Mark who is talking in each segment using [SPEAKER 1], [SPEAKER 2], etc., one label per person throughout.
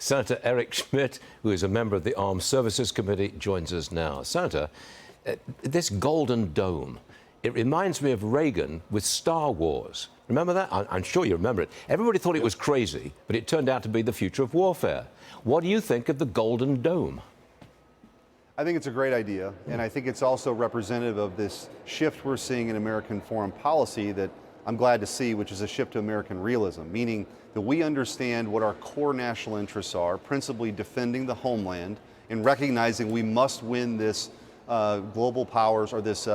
[SPEAKER 1] Senator Eric Schmitt, who is a member of the Armed Services Committee, joins us now. Senator, this Golden Dome, it reminds me of Reagan with Star Wars. Remember that? I'm sure you remember it. Everybody thought it was crazy, but it turned out to be the future of warfare. What do you think of the Golden Dome?
[SPEAKER 2] I think it's a great idea, and I think it's also representative of this shift we're seeing in American foreign policy that I'm glad to see, which is a shift to American realism, meaning that we understand what our core national interests are, principally defending the homeland and recognizing we must win this global powers or this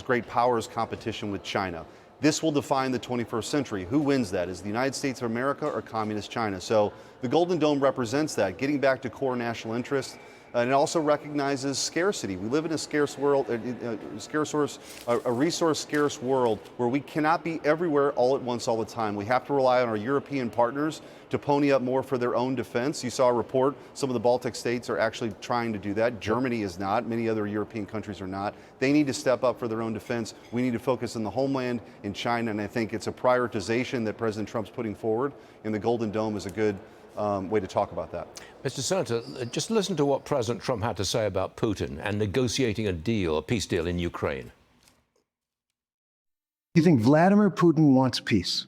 [SPEAKER 2] great powers competition with China. This will define the 21st century. Who wins that? Is it the United States of America or Communist China? So the Golden Dome represents that, getting back to core national interests. And it also recognizes scarcity. We live in a scarce world, a resource-scarce world where we cannot be everywhere all at once all the time. We have to rely on our European partners to pony up more for their own defense. You saw a report, some of the Baltic states are actually trying to do that. Germany is not, many other European countries are not. They need to step up for their own defense. We need to focus on the homeland in China, and I think it's a prioritization that President Trump's putting forward, and the Golden Dome is a good way to talk about that.
[SPEAKER 1] Mr. Senator, just listen to what President Trump had to say about Putin and negotiating a peace deal in Ukraine.
[SPEAKER 3] You think Vladimir Putin wants peace?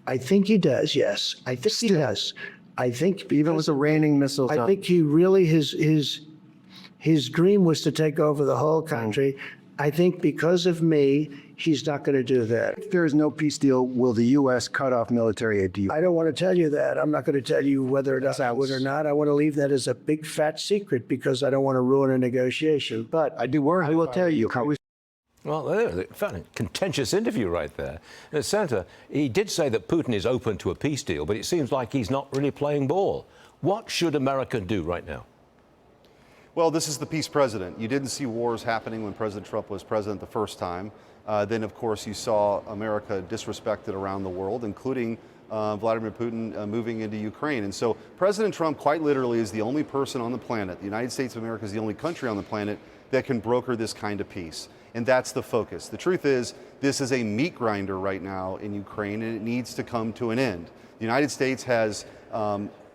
[SPEAKER 4] I think he does, yes. I think he does. I think
[SPEAKER 3] Even with the raining missiles?
[SPEAKER 4] I think he really, his dream was to take over the whole country. I think because of me, he's not going to do that.
[SPEAKER 3] If there is no peace deal, will the U.S. cut off military aid to you?
[SPEAKER 4] I don't want to tell you that. I'm not going to tell you whether or not I would or not. I want to leave that as a big fat secret because I don't want to ruin a negotiation. But
[SPEAKER 3] I do worry. I will tell you.
[SPEAKER 1] Well, a contentious interview right there. Senator, he did say that Putin is open to a peace deal, but it seems like he's not really playing ball. What should America do right now?
[SPEAKER 2] Well, this is the peace president. You didn't see wars happening when President Trump was president the first time. Then, of course, you saw America disrespected around the world, including Vladimir Putin moving into Ukraine. And so President Trump quite literally is the only person on the planet, the United States of America is the only country on the planet that can broker this kind of peace. And that's the focus. The truth is, this is a meat grinder right now in Ukraine, and it needs to come to an end. The United States has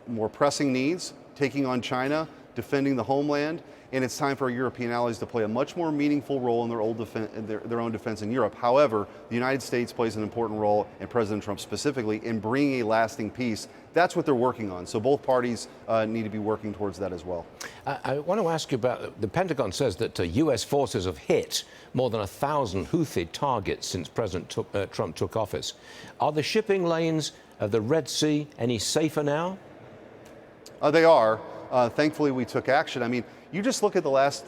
[SPEAKER 2] more pressing needs, taking on China, defending the homeland, and it's time for our European allies to play a much more meaningful role in their own defense in Europe. However, the United States plays an important role, and President Trump specifically, in bringing a lasting peace. That's what they're working on. So both parties need to be working towards that as well.
[SPEAKER 1] I want to ask you about, the Pentagon says that U.S. forces have hit more than 1,000 Houthi targets since President Trump took office. Are the shipping lanes of the Red Sea any safer now?
[SPEAKER 2] They are. Thankfully, we took action. I mean, you just look at the last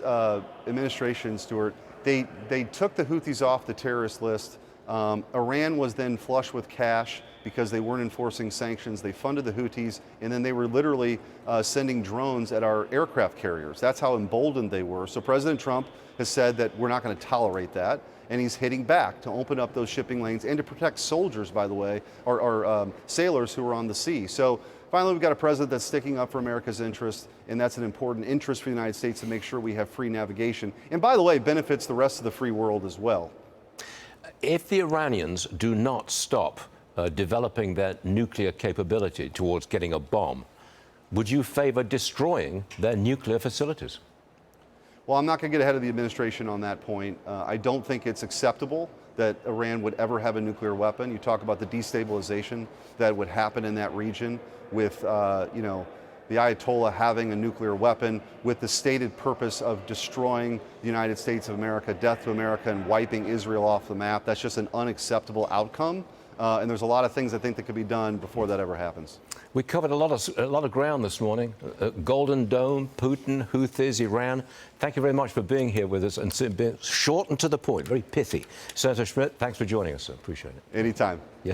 [SPEAKER 2] administration, Stuart. They took the Houthis off the terrorist list. Iran was then flush with cash because they weren't enforcing sanctions. They funded the Houthis, and then they were literally sending drones at our aircraft carriers. That's how emboldened they were. So President Trump has said that we're not going to tolerate that, and he's hitting back to open up those shipping lanes and to protect soldiers, by the way, or sailors who are on the sea. So finally, we've got a president that's sticking up for America's interests, and that's an important interest for the United States to make sure we have free navigation. And by the way, benefits the rest of the free world as well.
[SPEAKER 1] If the Iranians do not stop developing their nuclear capability towards getting a bomb, would you favor destroying their nuclear facilities?
[SPEAKER 2] Well, I'm not going to get ahead of the administration on that point. I don't think it's acceptable that Iran would ever have a nuclear weapon. You talk about the destabilization that would happen in that region with, the Ayatollah having a nuclear weapon with the stated purpose of destroying the United States of America, death to America, and wiping Israel off the map. That's just an unacceptable outcome. And there's a lot of things I think that could be done before that ever happens.
[SPEAKER 1] We covered a lot of ground this morning. Golden Dome, Putin, Houthis, Iran. Thank you very much for being here with us and being short and to the point, very pithy. Senator Schmitt, thanks for joining us, sir. Appreciate it.
[SPEAKER 2] Anytime.
[SPEAKER 1] Yes.